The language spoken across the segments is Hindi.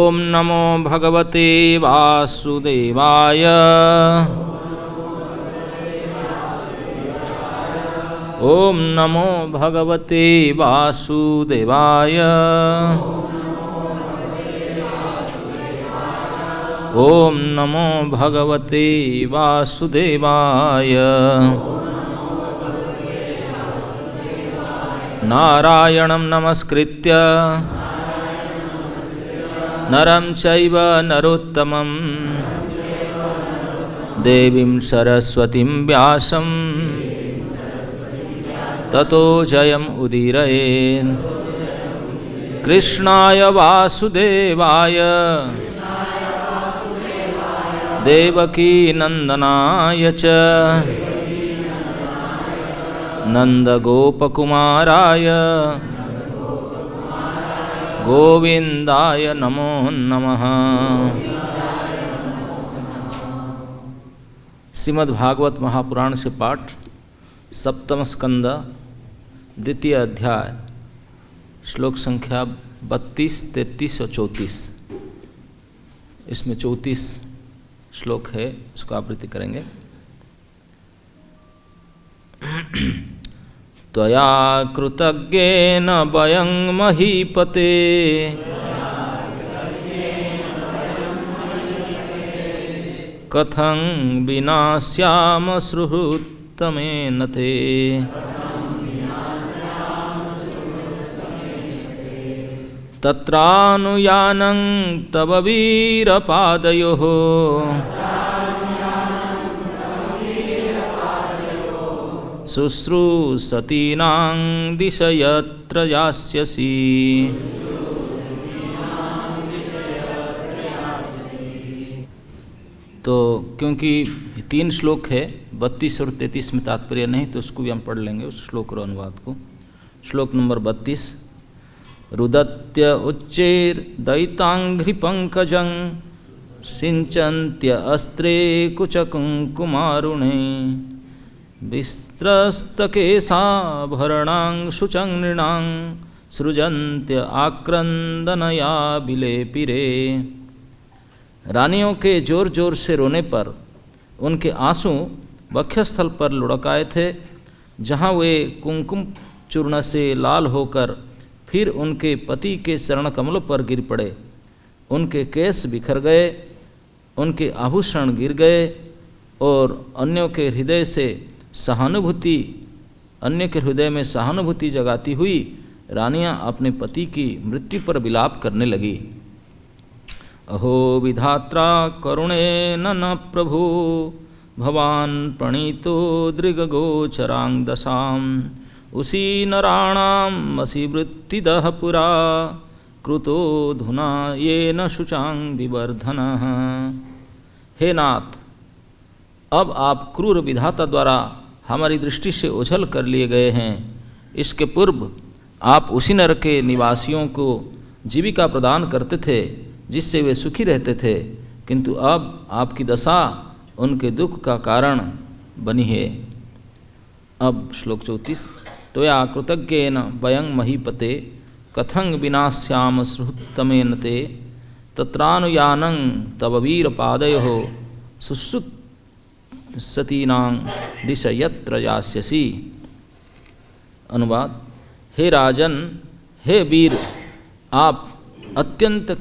ओम नमो भगवते वासुदेवाय। ओम नमो भगवते वासुदेवाय। ओम नमो भगवते वासुदेवाय। नारायणं नमस्कृत्य नरं चैव नरोत्तमं देवीं सरस्वतीं व्यासं ततो जयम् उदीरयेत्। कृष्णाय वासुदेवाय देवकी नंदनाय च नंदगोपकुमाराय गोविंदाय नमो नमः। श्रीमद्भागवत महापुराण से पाठ, सप्तम स्कंद, द्वितीय अध्याय, श्लोक संख्या 32, 33 और 34। इसमें 34 श्लोक है, इसको आवृत्ति करेंगे। त्वया कृतज्ञेन वयं महीपते कथं विनाश्याम सुहृत्तमेन ते। तत्रानुयानं तव वीरपादयोः शुश्रूषतीनां दिशयत्र यास्यसि। तो क्योंकि 3 श्लोक है, 32 और 33 में तात्पर्य नहीं, तो उसको भी हम पढ़ लेंगे, उस श्लोक और अनुवाद को। श्लोक नंबर 32। रुदत्य उच्चैर्दयिताङ्घ्रिपङ्कजं सिञ्चन्त्य अस्त्रे कुचकुङ्कुमारुणे विस्त्रस्तकेशाभरणां शुचं नृणां सृजन्त्य आक्रंदनया विलेपिरे। रानियों के जोर जोर से रोने पर उनके आंसू वक्षस्थल पर लुढ़काए थे, जहाँ वे कुंकुम चूर्ण से लाल होकर फिर उनके पति के चरण कमलों पर गिर पड़े। उनके केश बिखर गए, उनके आभूषण गिर गए और अन्य के हृदय में सहानुभूति जगाती हुई रानियां अपने पति की मृत्यु पर विलाप करने लगी। अहो विधात्रा करुणेन न प्रभु भवान् प्रणीतो दृगगोचरां दशाम् उसी नराणाम् असि वृत्तिदः पुरा कृतो धुना येन शुचां विवर्धनः। हे नाथ, अब आप क्रूर विधाता द्वारा हमारी दृष्टि से ओझल कर लिए गए हैं। इसके पूर्व आप उसी नर के निवासियों को जीविका प्रदान करते थे, जिससे वे सुखी रहते थे, किंतु अब आपकी दशा उनके दुख का कारण बनी है। अब श्लोक 34। त्वया कृतज्ञेन वयं महीपते कथं विनाश्याम सुहृत्तमेन ते। तत्रानुयानं तव वीरपादयोः शुश्रूषतीनां दिशयत्र यास्यसि। अनुवाद। हे राजन, हे वीर, आप अत्यंत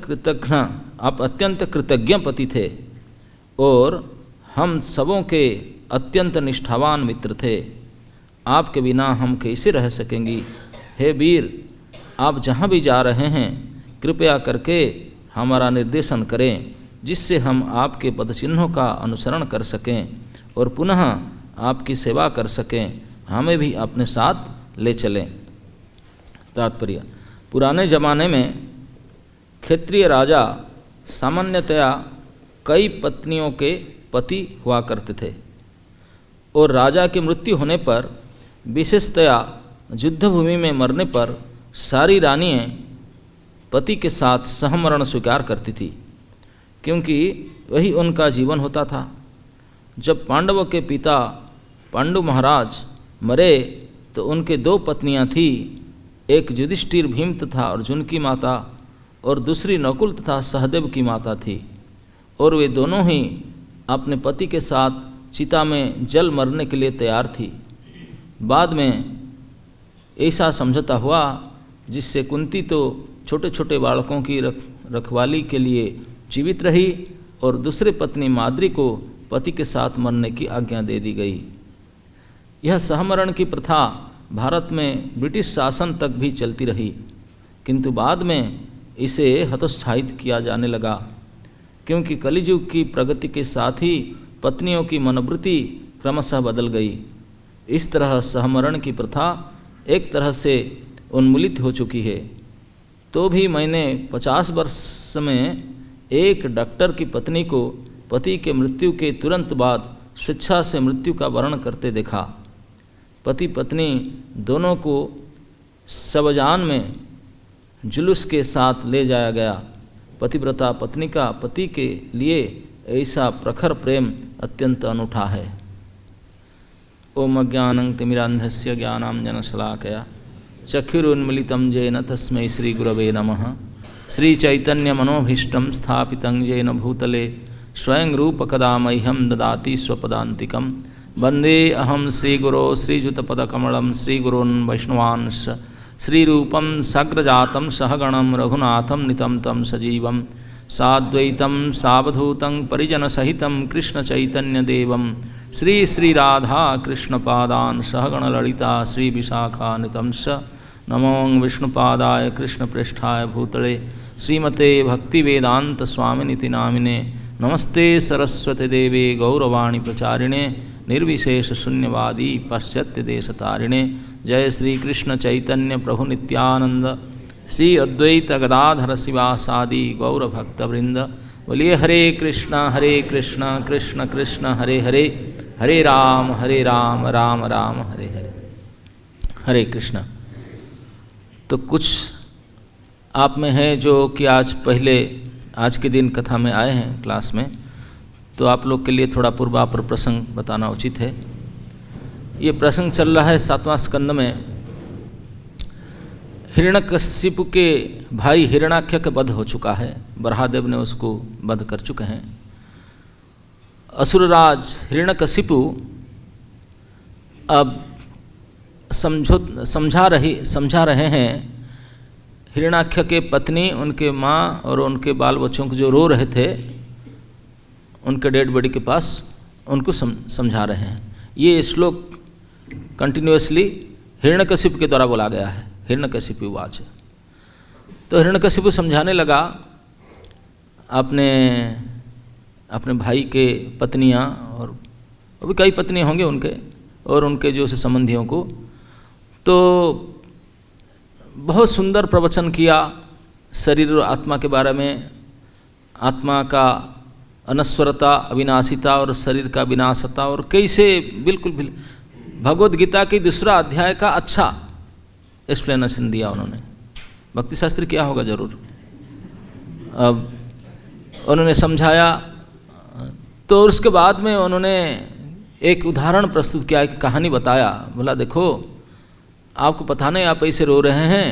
कृतज्ञ पति थे और हम सबों के अत्यंत निष्ठावान मित्र थे। आपके बिना हम कैसे रह सकेंगी। हे वीर, आप जहाँ भी जा रहे हैं कृपया करके हमारा निर्देशन करें, जिससे हम आपके पदचिन्हों का अनुसरण कर सकें और पुनः आपकी सेवा कर सकें। हमें भी अपने साथ ले चलें। तात्पर्य। पुराने ज़माने में क्षेत्रीय राजा सामान्यतया कई पत्नियों के पति हुआ करते थे और राजा की मृत्यु होने पर, विशेषतया युद्धभूमि में मरने पर, सारी रानियां पति के साथ सहमरण स्वीकार करती थी, क्योंकि वही उनका जीवन होता था। जब पांडवों के पिता पांडु महाराज मरे तो उनके 2 पत्नियां थीं, एक युधिष्ठिर भीम तथा अर्जुन की माता और दूसरी नकुल तथा सहदेव की माता थी, और वे दोनों ही अपने पति के साथ चिता में जल मरने के लिए तैयार थी। बाद में ऐसा समझौता हुआ जिससे कुंती तो छोटे छोटे बालकों की रखवाली के लिए जीवित रही और दूसरे पत्नी माद्री को पति के साथ मरने की आज्ञा दे दी गई। यह सहमरण की प्रथा भारत में ब्रिटिश शासन तक भी चलती रही, किंतु बाद में इसे हतोत्साहित किया जाने लगा, क्योंकि कलियुग की प्रगति के साथ ही पत्नियों की मनोवृत्ति क्रमशः बदल गई। इस तरह सहमरण की प्रथा एक तरह से उन्मूलित हो चुकी है। तो भी मैंने 50 वर्ष में एक डॉक्टर की पत्नी को पति के मृत्यु के तुरंत बाद स्वेच्छा से मृत्यु का वर्ण करते देखा। पति पत्नी दोनों को शवजान में जुलूस के साथ ले जाया गया। पतिव्रता पत्नी का पति के लिए ऐसा प्रखर प्रेम अत्यंत अनूठा है। ओम अज्ञानं तिमिरान्धस्य ज्ञानाञ्जनशलाकया चक्षुरुन्मीलितं येन तस्मै श्रीगुरवे नमः। श्रीचैतन्यमनोभीष्टं स्थापितं येन भूतले स्वयं रूपकदा मह्यं ददाति स्वपदान्तिकं। वन्दे अहं श्रीगुरो श्रीयुतपदकमलं श्रीगुरोन् वैष्णवांश्च श्रीरूपं साग्रजातं सहगणं रघुनाथं नितं तं सजीवं साद्वैतं सावधूतं परिजनसहितं कृष्णचैतन्यदेवं श्री श्रीराधा कृष्णपादान् सहगणललिता श्रीविशाखान्वितं च नमो विष्णुपादाय कृष्णप्रेष्ठाय भूतले श्रीमते भक्तिवेदान्तस्वामिनिति नामिने। नमस्ते सरस्वती देवे गौरवाणी प्रचारिणे निर्विशेषशून्यवादी पाश्चात्यदेशतारिणे। जय श्री कृष्ण चैतन्य प्रभु नित्यानंद श्री अद्वैत गदाधर शिवासादि गौरभक्तवृंद। बोलिए हरे कृष्ण कृष्ण कृष्ण हरे हरे, हरे राम राम राम हरे हरे। हरे कृष्ण। तो कुछ आप में हैं जो कि आज के दिन कथा में आए हैं क्लास में, तो आप लोग के लिए थोड़ा पूर्वापर प्रसंग बताना उचित है। ये प्रसंग चल रहा है 7वां स्कंद में। हिरण्यकशिपु के भाई हिरण्याक्ष का वध हो चुका है, बरहादेव ने उसको वध कर चुके हैं। असुरराज हिरण्यकशिपु अब समझा रहे हैं हिरण्याक्ष के पत्नी, उनके माँ और उनके बाल बच्चों को जो रो रहे थे उनके डेड बॉडी के पास, उनको समझा रहे हैं। ये श्लोक कंटिन्यूअसली हिरण्यकशिपु के द्वारा बोला गया है। हिरण्यकशिपु वाच। तो हिरण्यकशिपु समझाने लगा अपने भाई के पत्नियां, और अभी कई पत्नियां होंगे उनके, और उनके जो से संबंधियों को। तो बहुत सुंदर प्रवचन किया शरीर और आत्मा के बारे में, आत्मा का अनश्वरता अविनाशिता और शरीर का विनाशता, और कैसे बिल्कुल भगवद गीता की 2रा अध्याय का अच्छा एक्सप्लेनेशन दिया उन्होंने। भक्ति शास्त्री क्या होगा जरूर। अब उन्होंने समझाया, तो उसके बाद में उन्होंने एक उदाहरण प्रस्तुत किया, एक कहानी बताया। बोला देखो आपको पता नहीं आप ऐसे रो रहे हैं,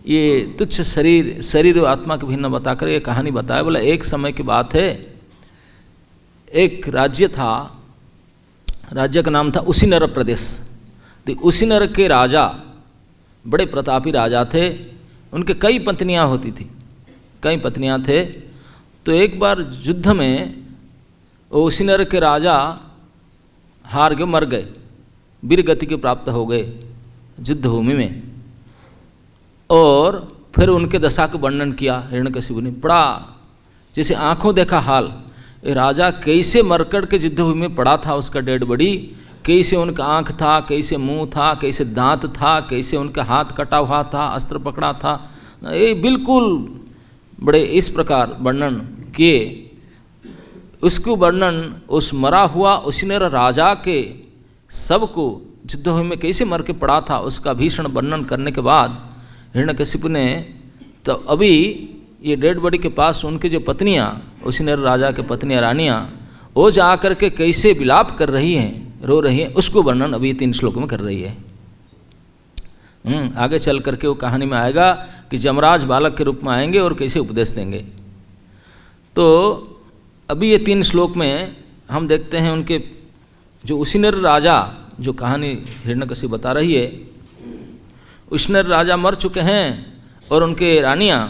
ये तुच्छ शरीर और आत्मा के भिन्न बताकर ये कहानी बताया। बोला एक समय की बात है, एक राज्य था, राज्य का नाम था उसीनर प्रदेश। तो उसीनर के राजा बड़े प्रतापी राजा थे, उनके कई पत्नियां होती थी, कई पत्नियां थे। तो एक बार युद्ध में उसीनर के राजा हार गए, मर गए, वीर गति के प्राप्त हो गए युद्ध भूमि में। और फिर उनके दशा का वर्णन किया हिरण्यकशिपु ने। बड़ा जैसे आंखों देखा हाल, राजा कैसे मरकड़ के युद्ध भूमि में पड़ा था, उसका डेड बॉडी, कैसे उनका आँख था, कैसे मुंह था, कैसे दांत था, कैसे उनका हाथ कटा हुआ था, अस्त्र पकड़ा था, ये बिल्कुल बड़े इस प्रकार वर्णन किए। उसको वर्णन उस मरा हुआ उसीनर राजा के सबको युद्ध भूमि में कैसे मर के पड़ा था उसका भीषण वर्णन करने के बाद हिरण्यकशिपु ने, तो अभी ये डेड बॉडी के पास उनके जो पत्नियाँ, उसीनर राजा के पत्नियाँ रानियाँ, वो जा कर के कैसे विलाप कर रही हैं, रो रही हैं, उसको वर्णन अभी 3 श्लोक में कर रही है। आगे चल करके वो कहानी में आएगा कि जमराज बालक के रूप में आएंगे और कैसे उपदेश देंगे। तो अभी ये 3 श्लोक में हम देखते हैं उनके जो उसिनर राजा, जो कहानी हिरण्यकशिपु बता रही है, उसिनर राजा मर चुके हैं और उनके रानियाँ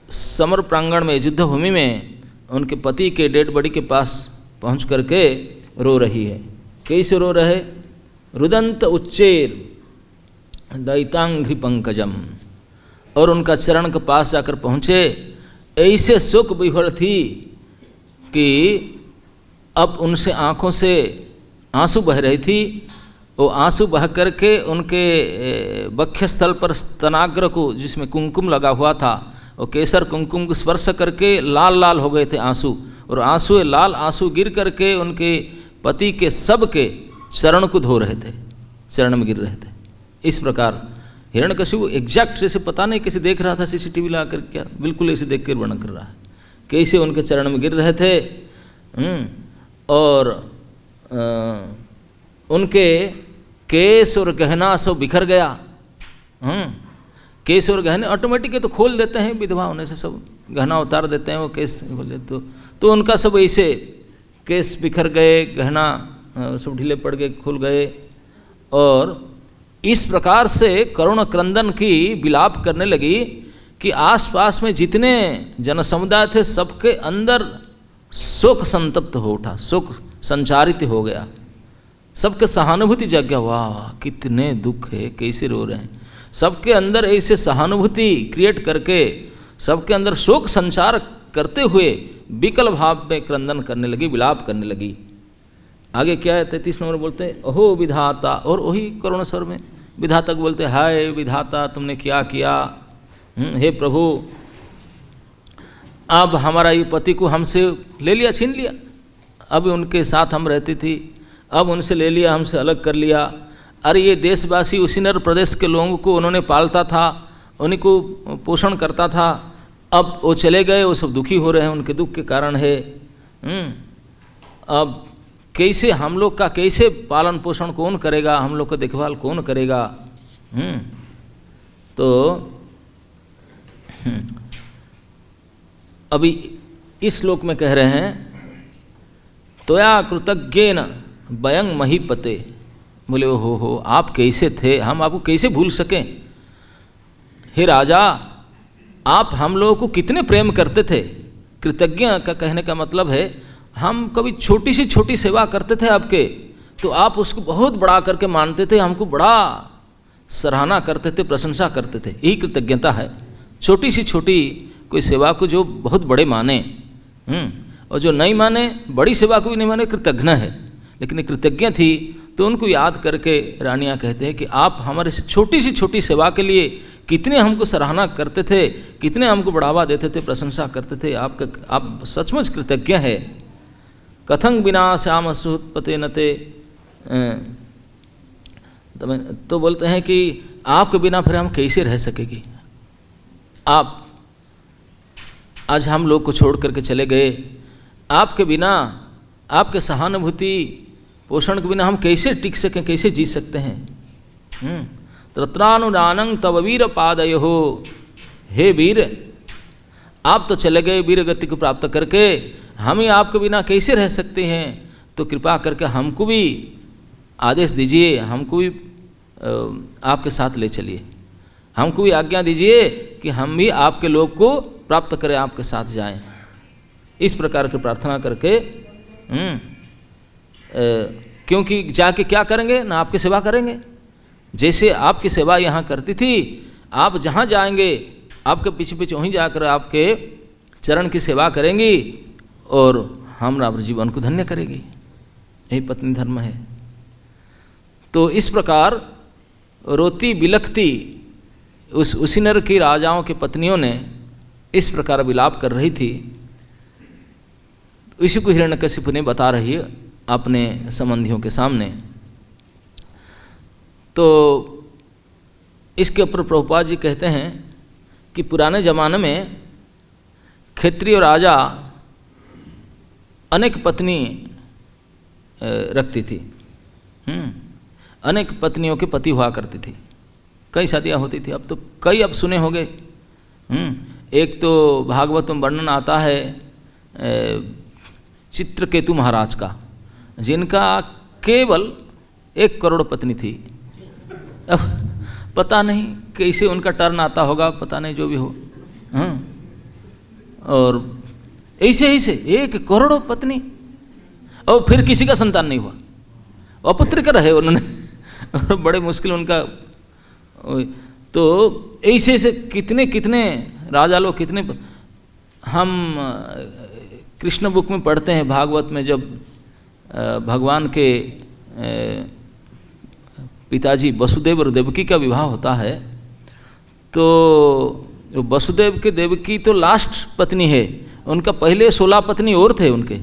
समर प्रांगण में, युद्ध भूमि में उनके पति के डेड बॉडी के पास पहुंच करके रो रही है। कैसे रो रहे? रुदंत उच्चेर दैतांघ्रि पंकजम, और उनका चरण के पास जाकर पहुँचे। ऐसे शोक विह्वल थी कि अब उनसे आँखों से आंसू बह रही थी। वो आंसू बह करके उनके वक्षस्थल पर स्तनाग्र को, जिसमें कुमकुम लगा हुआ था, वो केसर कुमकुम को स्पर्श करके लाल लाल हो गए थे आंसू, और आंसू लाल आंसू गिर करके उनके पति के सब के चरण को धो रहे थे, चरण में गिर रहे थे। इस प्रकार हिरण्यकशिपु एग्जैक्ट जैसे पता नहीं कैसे देख रहा था सीसीटीवी ला कर, क्या बिल्कुल ऐसे देख कर वर्णन कर रहा है कैसे उनके चरण में गिर रहे थे। और उनके केस और गहना सब बिखर गया। केस और गहने ऑटोमेटिक तो खोल देते हैं, विधवा होने से सब गहना उतार देते हैं, वो केस खोल देते तो उनका सब ऐसे केस बिखर गए, गहना सब ढीले पड़ गए, खुल गए। और इस प्रकार से करुण क्रंदन की विलाप करने लगी कि आसपास में जितने जनसमुदाय थे सबके अंदर शोक संतप्त हो उठा, शोक संचारित हो गया, सबके सहानुभूति जग गया। वाह कितने दुख है, कैसे रो रहे हैं। सबके अंदर ऐसे सहानुभूति क्रिएट करके सबके अंदर शोक संचार करते हुए विकल भाव में क्रंदन करने लगी, विलाप करने लगी। आगे क्या है 33 नंबर बोलते हैं अहो विधाता, और वही करुण स्वर में विधाता को बोलते हाय विधाता तुमने क्या किया। हे प्रभु, अब हमारा ये पति को हमसे ले लिया, छीन लिया। अब उनके साथ हम रहती थी, अब उनसे ले लिया, हमसे अलग कर लिया। अरे ये देशवासी उसिनर प्रदेश के लोगों को उन्होंने पालता था, उन्हीं को पोषण करता था, अब वो चले गए, वो सब दुखी हो रहे हैं, उनके दुख के कारण है। अब कैसे हम लोग का कैसे पालन पोषण कौन करेगा, हम लोग का देखभाल कौन करेगा। तो अभी इस श्लोक में कह रहे हैं त्वया कृतज्ञेन वयं महीपते। बोले हो आप कैसे थे, हम आपको कैसे भूल सकें। हे राजा, आप हम लोगों को कितने प्रेम करते थे। कृतज्ञ का कहने का मतलब है हम कभी छोटी से छोटी सेवा करते थे आपके, तो आप उसको बहुत बड़ा करके मानते थे, हमको बड़ा सराहना करते थे, प्रशंसा करते थे। यही कृतज्ञता है, छोटी सी छोटी कोई सेवा को जो बहुत बड़े माने, और जो नहीं माने, बड़ी सेवा को भी नहीं माने, कृतज्ञ है। लेकिन कृतज्ञ थी तो उनको याद करके रानियाँ कहते हैं कि आप हमारे छोटी सी छोटी सेवा के लिए कितने हमको सराहना करते थे, कितने हमको बढ़ावा देते थे, प्रशंसा करते थे। आप सचमुच कृतज्ञ है। कथं बिना श्याम सुपते नते, तो बोलते हैं कि आपके बिना फिर हम कैसे रह सकेगी। आप आज हम लोग को छोड़ करके चले गए, आपके बिना, आपके सहानुभूति पोषण के बिना हम कैसे टिक सकें, कैसे जी सकते हैं। तत्रानुदानं तव वीर पादयो, हे वीर आप तो चले गए वीर गति को प्राप्त करके, हम ही आपके बिना कैसे रह सकते हैं। तो कृपा करके हमको भी आदेश दीजिए, हमको भी आपके साथ ले चलिए, हमको भी आज्ञा दीजिए कि हम भी आपके लोग को प्राप्त करें, आपके साथ जाएं। इस प्रकार की प्रार्थना करके क्योंकि जाके क्या करेंगे ना, आपकी सेवा करेंगे। जैसे आपकी सेवा यहाँ करती थी, आप जहाँ जाएंगे आपके पीछे पीछे वहीं जाकर आपके चरण की सेवा करेंगी और हम अपने जीवन को धन्य करेगी। यही पत्नी धर्म है। तो इस प्रकार रोती बिलखती उस उसिनर की राजाओं की पत्नियों ने इस प्रकार विलाप कर रही थी। इसी को हिरण्यकशिपु ने बता रही है अपने संबंधियों के सामने। तो इसके ऊपर प्रभुपाद जी कहते हैं कि पुराने ज़माने में क्षत्रिय राजा अनेक पत्नी रखती थी, अनेक पत्नियों के पति हुआ करती थी। कई शादियाँ होती थी, अब तो कई अब सुने होंगे। एक तो भागवत में वर्णन आता है चित्रकेतु महाराज का, जिनका केवल 1 करोड़ पत्नी थी। अब पता नहीं कैसे उनका टर्न आता होगा, पता नहीं, जो भी हो। और ऐसे ही से 1 करोड़ पत्नी, और फिर किसी का संतान नहीं हुआ, अपपुत्र का रहे उन्होंने। और बड़े मुश्किल उनका। तो ऐसे से कितने कितने राजा लोग, कितने। हम कृष्ण बुक में पढ़ते हैं, भागवत में, जब भगवान के पिताजी वसुदेव और देवकी का विवाह होता है, तो वसुदेव के देवकी तो लास्ट पत्नी है, उनका पहले 16 पत्नी और थे उनके,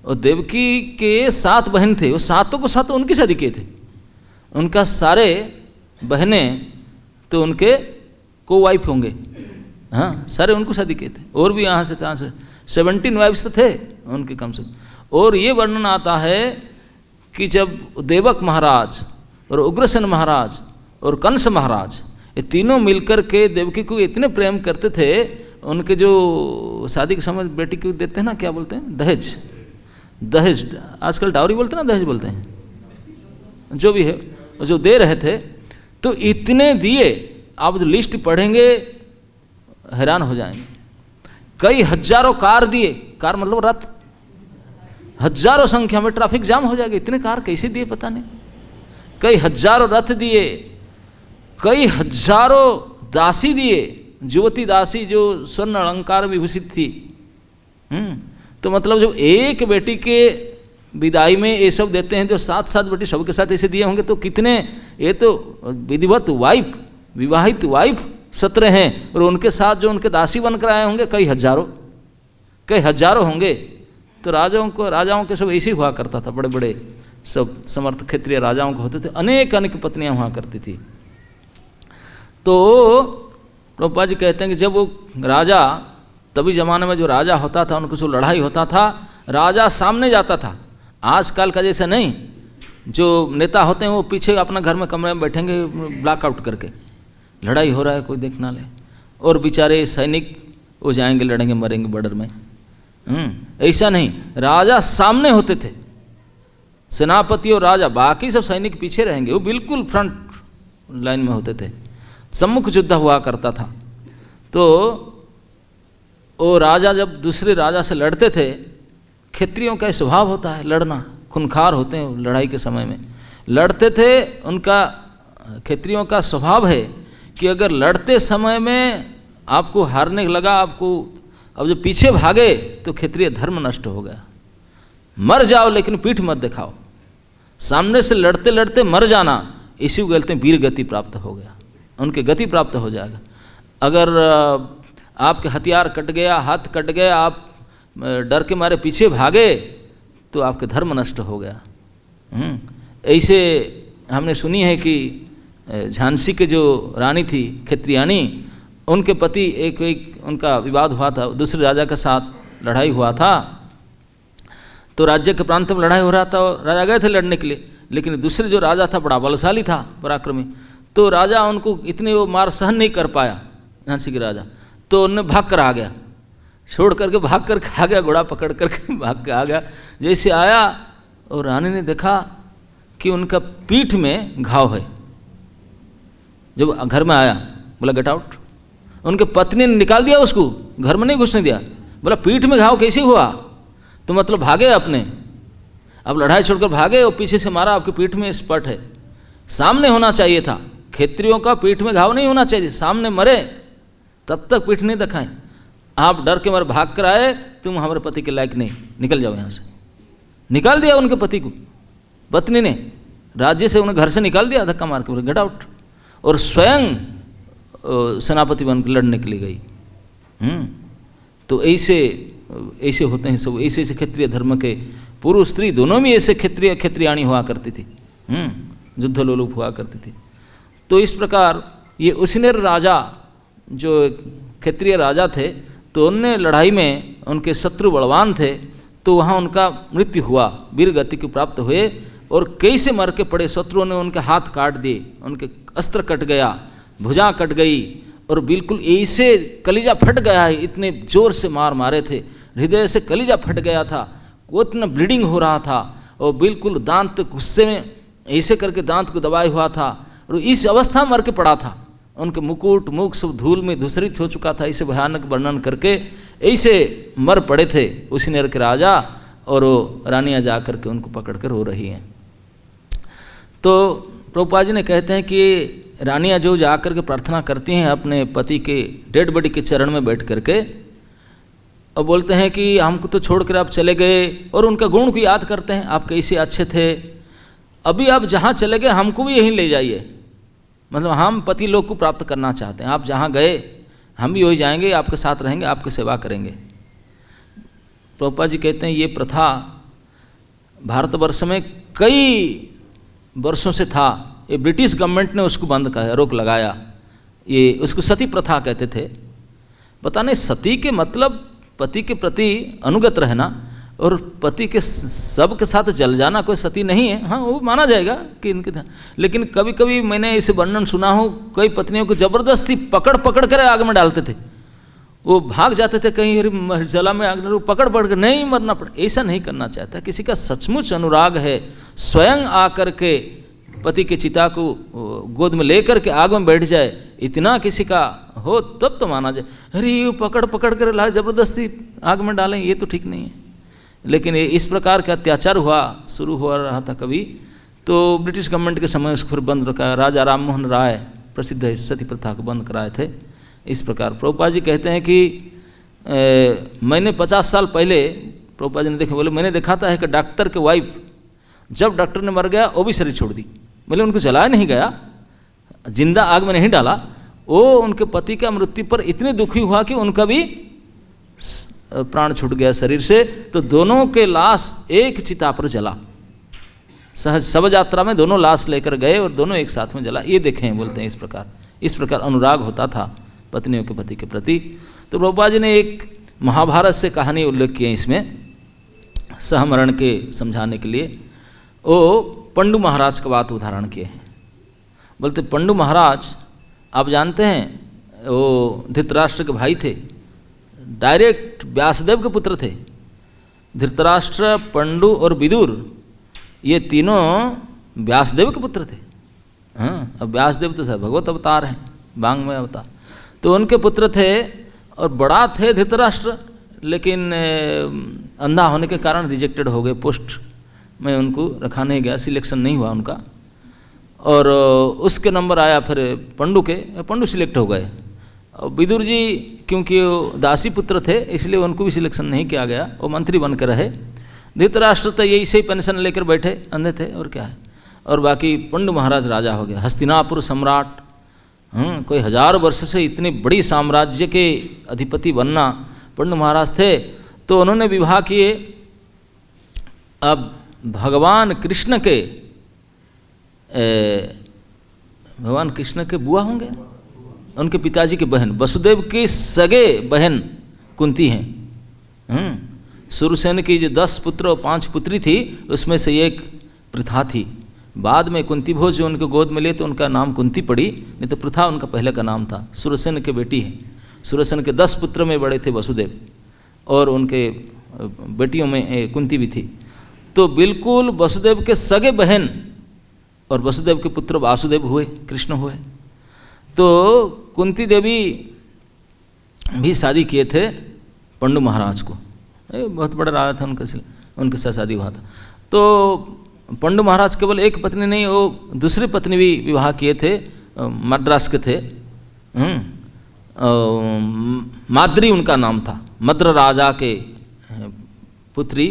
और देवकी के 7 बहन थे, वो सातों को सातों उनकी शादी किए थे। उनका सारे बहनें तो उनके को वाइफ होंगे, हाँ, सारे उनको शादी किए थे, और भी यहाँ से तहाँ से 17 वाइफ्स तो थे उनके कम से कम। और ये वर्णन आता है कि जब देवक महाराज और उग्रसेन महाराज और कंस महाराज, ये तीनों मिलकर के देवकी को इतने प्रेम करते थे, उनके जो शादी के समय बेटी को देते हैं ना, क्या बोलते हैं, दहेज, दहेज, आजकल डाउरी बोलते हैं ना, दहेज बोलते हैं, जो भी है, जो दे रहे थे, तो इतने दिए, आप जो लिस्ट पढ़ेंगे हैरान हो जाएंगे। कई हजारों कार दिए, कार मतलब रथ, हजारों संख्या में, ट्रैफिक जाम हो जाएगा, इतने कार कैसे दिए पता नहीं। कई हजारों रथ दिए, कई हजारों दासी दिए, युवती दासी जो स्वर्ण अलंकार विभूषित थी। तो मतलब जब एक बेटी के विदाई में ये सब देते हैं, तो 7 बेटी सबके साथ ऐसे दिए होंगे, तो कितने, ये तो विधिवत वाइफ, विवाहित वाइफ 17 हैं, और उनके साथ जो उनके दासी बनकर आए होंगे कई हजारों होंगे। तो राजाओं के सब ऐसे ही हुआ करता था, बड़े बड़े सब समर्थ क्षेत्रीय राजाओं को होते थे, अनेक पत्नियां हुआ करती थी। तो प्रभुपाद जी कहते हैं कि जब वो राजा, तभी जमाने में जो राजा होता था, उनको जो लड़ाई होता था, राजा सामने जाता था, आजकल का जैसा नहीं, जो नेता होते हैं वो पीछे अपना घर में कमरे में बैठेंगे ब्लैकआउट करके, लड़ाई हो रहा है कोई देख ना ले, और बेचारे सैनिक वो जाएंगे, लड़ेंगे, मरेंगे बॉर्डर में। ऐसा नहीं, राजा सामने होते थे, सेनापति और राजा, बाकी सब सैनिक पीछे रहेंगे, वो बिल्कुल फ्रंट लाइन में होते थे, सम्मुख युद्ध हुआ करता था। तो वो राजा जब दूसरे राजा से लड़ते थे, क्षत्रियों का स्वभाव होता है लड़ना, खूंखार होते हैं लड़ाई के समय में, लड़ते थे। उनका क्षत्रियों का स्वभाव है कि अगर लड़ते समय में आपको हारने लगा, आपको अब जो पीछे भागे, तो क्षत्रिय धर्म नष्ट हो गया। मर जाओ लेकिन पीठ मत दिखाओ, सामने से लड़ते लड़ते मर जाना, इसी को कहते हैं वीर गति प्राप्त हो गया, उनके गति प्राप्त हो जाएगा। अगर आपके हथियार कट गया, हाथ कट गया, आप डर के मारे पीछे भागे, तो आपके धर्म नष्ट हो गया। ऐसे हमने सुनी है कि झांसी के जो रानी थी क्षत्रियानी, उनके पति एक उनका विवाद हुआ था, दूसरे राजा के साथ लड़ाई हुआ था, तो राज्य के प्रांत में लड़ाई हो रहा था, राजा गए थे लड़ने के लिए, लेकिन दूसरे जो राजा था बड़ा बलशाली था, पराक्रमी, तो राजा उनको इतने वो मार सहन नहीं कर पाया, झांसी के राजा, तो उन्हें भाग कर आ गया, छोड़ करके भाग करके आ गया, घोड़ा पकड़ करके भाग के आ गया। जैसे आया और रानी ने देखा कि उनका पीठ में घाव है। जब घर में आया बोला गेट आउट, उनके पत्नी ने निकाल दिया उसको, घर में नहीं घुसने दिया, बोला पीठ में घाव कैसे हुआ, तो मतलब भागे अपने, अब लड़ाई छोड़कर भागे और पीछे से मारा, आपके पीठ में स्पट है। सामने होना चाहिए था, क्षत्रियों का पीठ में घाव नहीं होना चाहिए, सामने मरे तब तक पीठ नहीं दिखाएं। आप डर के मारे भाग कर आए, तुम हमारे पति के लायक नहीं, निकल जाओ यहाँ से। निकाल दिया उनके पति को, पत्नी ने राज्य से उन्हें घर से निकाल दिया धक्का मार के, गेट आउट, और स्वयं सेनापति बनकर लड़ने के लिए गई। तो ऐसे होते हैं सब, ऐसे क्षत्रिय धर्म के पुरुष स्त्री दोनों में ऐसे क्षत्रियाणी हुआ करती थी, युद्ध लोलुप हुआ करती थी। तो इस प्रकार ये उसनेर राजा जो क्षत्रिय राजा थे, तो उनने लड़ाई में, उनके शत्रु बलवान थे, तो वहाँ उनका मृत्यु हुआ, वीर गति को प्राप्त हुए, और कई से मर के पड़े। शत्रुओं ने उनके हाथ काट दिए, उनके अस्त्र कट गया, भुजा कट गई, और बिल्कुल ऐसे कलीजा फट गया है, इतने जोर से मार मारे थे, हृदय से कलीजा फट गया था, वो इतना ब्लीडिंग हो रहा था, और बिल्कुल दांत गुस्से में ऐसे करके दांत को दबाए हुआ था, और इस अवस्था में मर के पड़ा था। उनके मुकुट मुख सब धूल में धूसरित हो चुका था। ऐसे भयानक वर्णन करके ऐसे मर पड़े थे उसी नर के राजा, और वो रानियाँ जा करके उनको पकड़ कर रो रही हैं। तो प्रभुपाद जी ने कहते हैं कि रानियाँ जो जा कर के प्रार्थना करती हैं अपने पति के डेड बॉडी के चरण में बैठ करके, और बोलते हैं कि हमको तो छोड़ कर आप चले गए, और उनका गुण को याद करते हैं, आप कैसे अच्छे थे, अभी आप जहाँ चले गए हमको भी यहीं ले जाइए, मतलब हम पति लोग को प्राप्त करना चाहते हैं, आप जहाँ गए हम भी वही जाएंगे, आपके साथ रहेंगे, आपकी सेवा करेंगे। प्रभुपाद जी कहते हैं ये प्रथा भारतवर्ष में कई वर्षों से था, ये ब्रिटिश गवर्नमेंट ने उसको बंद कर रोक लगाया, ये उसको सती प्रथा कहते थे। पता नहीं सती के मतलब पति के प्रति अनुगत रहना और पति के सब के साथ जल जाना कोई सती नहीं है, हाँ वो माना जाएगा कि इनके था। लेकिन कभी कभी मैंने इसे वर्णन सुना हो, कई पत्नियों को जबरदस्ती पकड़ पकड़ कर आग में डालते थे, वो भाग जाते थे कहीं जला में आग, पकड़ पकड़ कर नहीं मरना पड़े, ऐसा नहीं करना चाहता। किसी का सचमुच अनुराग है, स्वयं आकर के पति के चिता को गोद में लेकर के आग में बैठ जाए, इतना किसी का हो तब तो माना जाए। अरे ये पकड़ पकड़ कर ला जबरदस्ती आग में डालें, ये तो ठीक नहीं है। लेकिन इस प्रकार का अत्याचार शुरू हो रहा था कभी, तो ब्रिटिश गवर्नमेंट के समय उसको फिर बंद रखा। राजा राम मोहन राय प्रसिद्ध है, सती प्रथा को बंद कराए थे। इस प्रकार प्रभुपाद जी कहते हैं कि मैंने 50 साल पहले, प्रभुपाद जी ने देखे, बोले मैंने देखा था कि डॉक्टर के वाइफ जब डॉक्टर ने मर गया वो भी शरीर छोड़ दी, बोले उनको जलाया नहीं गया, जिंदा आग में नहीं डाला, वो उनके पति का मृत्यु पर इतने दुखी हुआ कि उनका भी प्राण छूट गया शरीर से। तो दोनों के लाश एक चिता पर जला, सहज शव यात्रा में दोनों लाश लेकर गए और दोनों एक साथ में जला, ये देखे हैं। बोलते हैं इस प्रकार अनुराग होता था पत्नियों के पति के प्रति। तो प्रभुपाद जी ने एक महाभारत से कहानी उल्लेख की है इसमें सहमरण के समझाने के लिए। वो पंडु महाराज का बात उदाहरण किए हैं। बोलते पंडु महाराज आप जानते हैं वो धृतराष्ट्र के भाई थे, डायरेक्ट व्यासदेव के पुत्र थे। धृतराष्ट्र, पंडु और विदुर ये तीनों व्यासदेव के पुत्र थे। हाँ, अब व्यासदेव तो भगवत अवतार हैं, वांग्मय अवतार, तो उनके पुत्र थे। और बड़ा थे धृतराष्ट्र, लेकिन अंधा होने के कारण रिजेक्टेड हो गए, पोस्ट में उनको रखा नहीं गया, सिलेक्शन नहीं हुआ उनका। और उसके नंबर आया फिर पंडु के, पंडु सिलेक्ट हो गए। और विदुर जी क्योंकि वो दासी पुत्र थे इसलिए उनको भी सिलेक्शन नहीं किया गया, वो मंत्री बन के रहे। धृतराष्ट्र तो यही से ही पेंशन लेकर बैठे, अंधे थे और क्या है। और बाकी पंडु महाराज राजा हो गया, हस्तिनापुर सम्राट। कोई 1000 वर्ष से इतनी बड़ी साम्राज्य के अधिपति बनना पंडु महाराज थे। तो उन्होंने विवाह किए। अब भगवान कृष्ण के बुआ होंगे, उनके पिताजी के बहन, वसुदेव की सगे बहन कुंती हैं। सुरसेन की जो 10 पुत्र और 5 पुत्री थी उसमें से एक प्रथा थी। बाद में कुंती भोज जो उनके गोद में लिए तो उनका नाम कुंती पड़ी, नहीं तो प्रथा उनका पहले का नाम था। सुरसेन के बेटी हैं। सुरसेन के 10 पुत्र में बड़े थे वसुदेव, और उनके बेटियों में कुंती भी थी। तो बिल्कुल वसुदेव के सगे बहन, और वसुदेव के पुत्र वासुदेव हुए, कृष्ण हुए। तो कुंती देवी भी शादी किए थे पंडु महाराज को, बहुत बड़ा राजा था उनके साथ शादी हुआ था। तो पंडु महाराज केवल एक पत्नी नहीं, वो दूसरी पत्नी भी विवाह किए थे, मद्रास के थे। माद्री उनका नाम था, मद्र राजा के पुत्री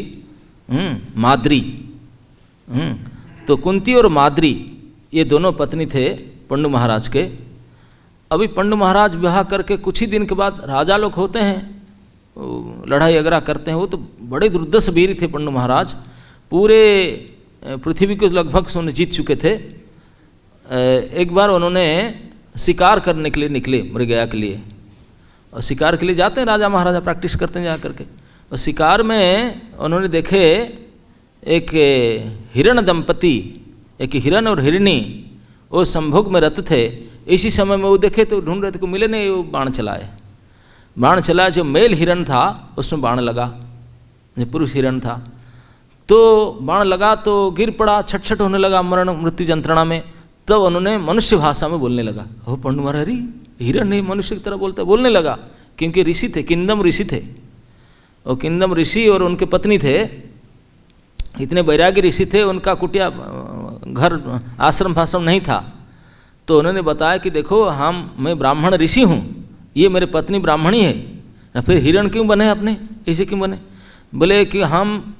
माद्री। तो कुंती और माद्री ये दोनों पत्नी थे पंडु महाराज के। अभी पंडु महाराज विवाह करके कुछ ही दिन के बाद राजा लोग होते हैं, लड़ाई वगैरह करते हैं, वो तो बड़े दुर्दश वीर थे पंडु महाराज। पूरे पृथ्वी को लगभग उन्होंने जीत चुके थे। एक बार उन्होंने शिकार करने के लिए निकले मृगया के लिए, और शिकार के लिए जाते हैं राजा महाराजा, प्रैक्टिस करते हैं जा करके। और शिकार में उन्होंने देखे एक हिरण दंपति, एक हिरण और हिरणी, वो संभोग में रत थे। इसी समय में वो देखे तो ढूंढ रहे थे, को मिले नहीं, वो बाण चलाए। बाण चलाया, जो मेल हिरण था उसमें बाण लगा, जो पुरुष हिरण था, तो बाण लगा तो गिर पड़ा, छटछट होने लगा मरण मृत्यु यंत्रणा में। तब उन्होंने मनुष्य भाषा में बोलने लगा। हो पंडु महाराज, अरे हिरण नहीं, मनुष्य की तरह बोलता, बोलने लगा, क्योंकि ऋषि थे, किंदम ऋषि थे। और किंदम ऋषि और उनके पत्नी थे, इतने वैराग्य ऋषि थे, उनका कुटिया घर आश्रम फाश्रम नहीं था। तो उन्होंने बताया कि देखो मैं ब्राह्मण ऋषि हूँ, ये मेरे पत्नी ब्राह्मणी है, ना फिर हिरण क्यों बने अपने, ऐसे क्यों बने? बोले कि हम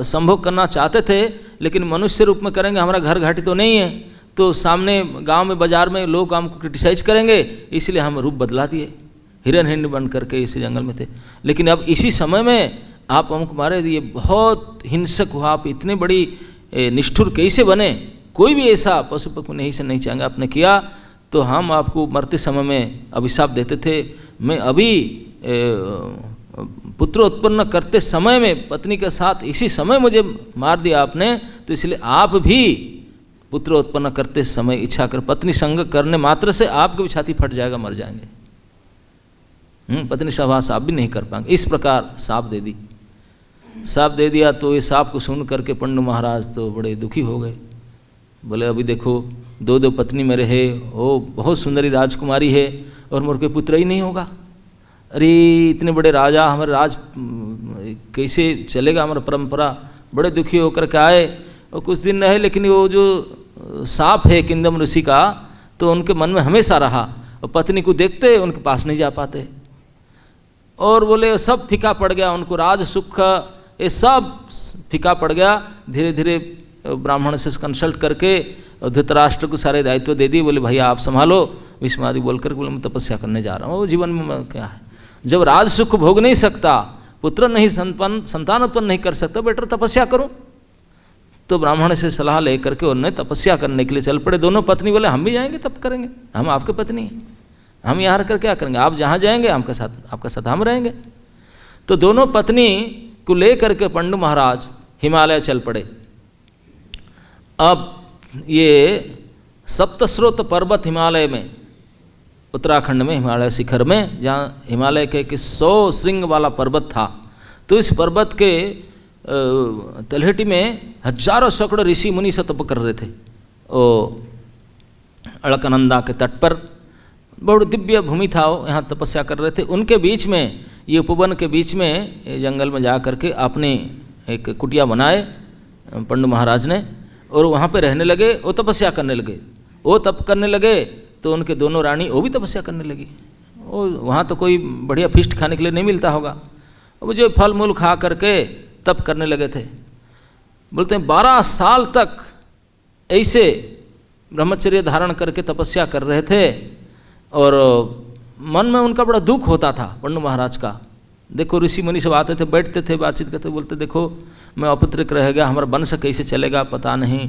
संभोग करना चाहते थे, लेकिन मनुष्य रूप में करेंगे, हमारा घर घाटी तो नहीं है, तो सामने गांव में बाजार में लोग हमको क्रिटिसाइज करेंगे, इसलिए हम रूप बदला दिए, हिरण हिरण बन करके इसी जंगल में थे। लेकिन अब इसी समय में आप हमको मारे, ये बहुत हिंसक हुआ, आप इतने बड़ी निष्ठुर कैसे बने? कोई भी ऐसा पशु पक्षी नहीं से नहीं चाहेंगे, आपने किया तो हम आपको मरते समय में अभिशाप देते थे। मैं अभी पुत्र उत्पन्न करते समय में पत्नी के साथ इसी समय मुझे मार दिया आपने, तो इसलिए आप भी पुत्र उत्पन्न करते समय इच्छा कर पत्नी संग करने मात्र से आपकी भी छाती फट जाएगा, मर जाएंगे। पत्नी सहवास आप भी नहीं कर पाएंगे। इस प्रकार साप दे दी, साप दे दिया। तो ये साप को सुन करके पंडु महाराज तो बड़े दुखी हो गए। बोले अभी देखो, दो पत्नी मेरे है, वो बहुत सुंदरी राजकुमारी है, और मोर के पुत्र ही नहीं होगा। अरे इतने बड़े राजा, हमारे राज कैसे चलेगा, हमारा परंपरा। बड़े दुखी होकर के आए, और कुछ दिन रहे, लेकिन वो जो साप है किंदम ऋषि का, तो उनके मन में हमेशा रहा, और पत्नी को देखते उनके पास नहीं जा पाते, और बोले सब फीका पड़ गया, उनको राज सुख ये सब फीका पड़ गया। धीरे धीरे ब्राह्मण से कंसल्ट करके धृतराष्ट्र को सारे दायित्व दे दिए। बोले भाई आप संभालो, भीष्मादि बोलकर बोले मैं तपस्या करने जा रहा हूँ। वो जीवन में क्या है, जब राज सुख भोग नहीं सकता, पुत्र नहीं संतान उत्पन्न नहीं कर सकता, बेटर तपस्या करो। तो ब्राह्मण से सलाह लेकर के उन्होंने तपस्या करने के लिए चल पड़े। दोनों पत्नी बोले हम भी जाएंगे, तप करेंगे, हम आपके पत्नी हैं, हम यहाँ रहकर क्या करेंगे, आप जहाँ जाएंगे हमके साथ, आपका साथ हम रहेंगे। तो दोनों पत्नी को लेकर के पंडु महाराज हिमालय चल पड़े। अब ये सप्तस्रोत पर्वत हिमालय में, उत्तराखंड में हिमालय शिखर में, जहाँ हिमालय के 100 श्रृंग वाला पर्वत था, तो इस पर्वत के तलहटी में हजारों सैकड़ों ऋषि मुनि से तप कर रहे थे। ओ अलकनंदा के तट पर बहुत दिव्य भूमि था, वो यहाँ तपस्या कर रहे थे। उनके बीच में, ये उपवन के बीच में जंगल में जा करके आपने एक कुटिया बनाए पंडु महाराज ने, और वहाँ पे रहने लगे। वो तपस्या करने लगे, वो तप करने लगे, तो उनके दोनों रानी वो भी तपस्या करने लगी। वो वहाँ तो कोई बढ़िया फिस्ट खाने के लिए नहीं मिलता होगा, वो जो फल मूल खा करके तप करने लगे थे। बोलते हैं 12 साल तक ऐसे ब्रह्मचर्य धारण करके तपस्या कर रहे थे, और मन में उनका बड़ा दुख होता था पंडु महाराज का। देखो ऋषि मुनि सब आते थे, बैठते थे, बातचीत करते, बोलते देखो मैं अपत्रिक रह गया, हमारा वंश कैसे चलेगा पता नहीं,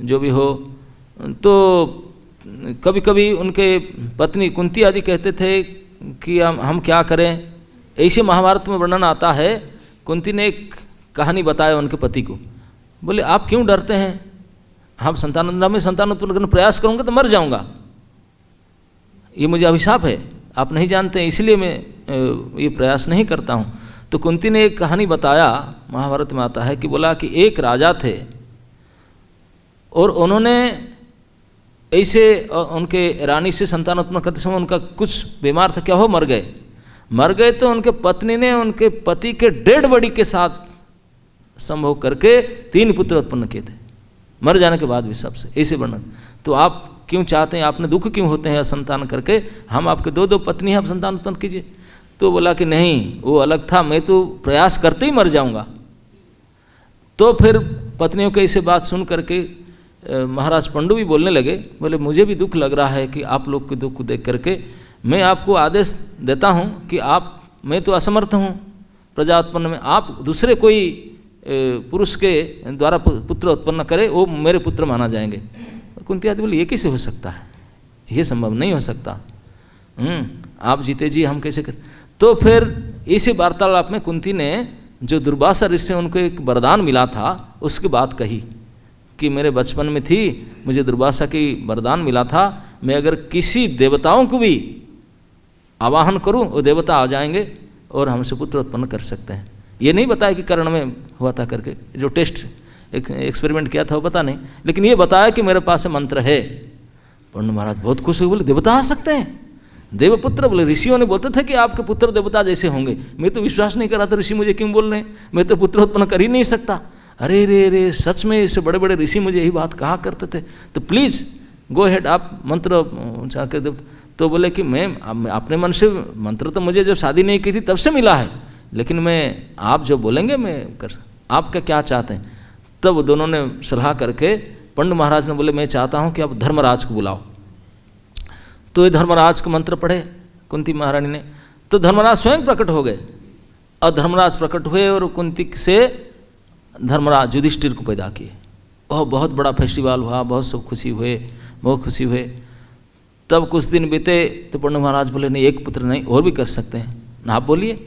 जो भी हो। तो कभी कभी उनके पत्नी कुंती आदि कहते थे कि हम क्या करें। ऐसे महाभारत में वर्णन आता है, कुंती ने एक कहानी बताया उनके पति को। बोले आप क्यों डरते हैं, हम संतान उत्पन्न करने प्रयास करूँगा तो मर जाऊँगा, ये मुझे अभिशाप है, आप नहीं जानते, इसलिए मैं ये प्रयास नहीं करता हूँ। तो कुंती ने एक कहानी बताया, महाभारत में आता है कि बोला कि एक राजा थे, और उन्होंने ऐसे उनके रानी से संतान उत्पन्न करते समय उनका कुछ बीमार था, क्या हो, मर गए। तो उनके पत्नी ने उनके पति के डेड बॉडी के साथ संभोग करके 3 पुत्र उत्पन्न किए थे, मर जाने के बाद भी सबसे, ऐसे वर्णन। तो आप क्यों चाहते हैं, आपने दुख क्यों होते हैं संतान करके, हम आपके 2 पत्नी हैं, आप संतान उत्पन्न कीजिए। तो बोला कि नहीं, वो अलग था, मैं तो प्रयास करते ही मर जाऊंगा। तो फिर पत्नियों के ऐसे बात सुन करके महाराज पंडु भी बोलने लगे, बोले मुझे भी दुख लग रहा है कि आप लोग के दुख को देख करके मैं आपको आदेश देता हूँ कि मैं तो असमर्थ हूँ प्रजा उत्पन्न में, आप दूसरे कोई पुरुष के द्वारा पुत्र उत्पन्न करे, वो मेरे पुत्र माना जाएंगे। कुंती आदि बोले ये कैसे हो सकता है, ये संभव नहीं हो सकता, आप जीते जी हम कैसे करें। तो फिर इसी वार्तालाप में कुंती ने जो दुर्वासा ऋषि से उनको एक वरदान मिला था उसकी बात कही कि मेरे बचपन में थी, मुझे दुर्वासा की वरदान मिला था, मैं अगर किसी देवताओं को भी आवाहन करूं वो देवता आ जाएंगे और हमसे पुत्र उत्पन्न कर सकते हैं। ये नहीं बताया कि कर्ण में हुआ था करके, जो टेस्ट एक्सपेरिमेंट किया था वो पता नहीं, लेकिन ये बताया कि मेरे पास मंत्र है। पंडु महाराज बहुत खुश हुए, बोले देवता आ सकते हैं, देवपुत्र। बोले ऋषियों ने बोलते थे कि आपके पुत्र देवता जैसे होंगे, मैं तो विश्वास नहीं कर रहा था, ऋषि मुझे क्यों बोल रहे हैं, मैं तो पुत्र उत्पन्न कर ही नहीं सकता। अरे रे रे, सच में इससे बड़े बड़े ऋषि मुझे यही बात कहा करते थे, तो प्लीज़ गो हेड, आप मंत्र उच्चार कर दो। तो बोले कि मैं अपने मन से, मंत्र तो मुझे जब शादी नहीं की थी तब से मिला है, लेकिन मैं आप जो बोलेंगे मैं कर सकता, आपका क्या चाहते हैं। तब दोनों ने सलाह करके पंडु महाराज ने बोले मैं चाहता हूँ कि आप धर्मराज को बुलाओ। तो ये धर्मराज को मंत्र पढ़े कुंती महारानी ने, तो धर्मराज स्वयं प्रकट हो गए, और धर्मराज प्रकट हुए और कुंती से धर्मराज युधिष्ठिर को पैदा किए। और बहुत बड़ा फेस्टिवल हुआ, बहुत सब खुशी हुए, बहुत खुशी हुए। तब कुछ दिन बीते तो पंडु महाराज बोले नहीं, एक पुत्र नहीं, और भी कर सकते हैं ना, आप बोलिए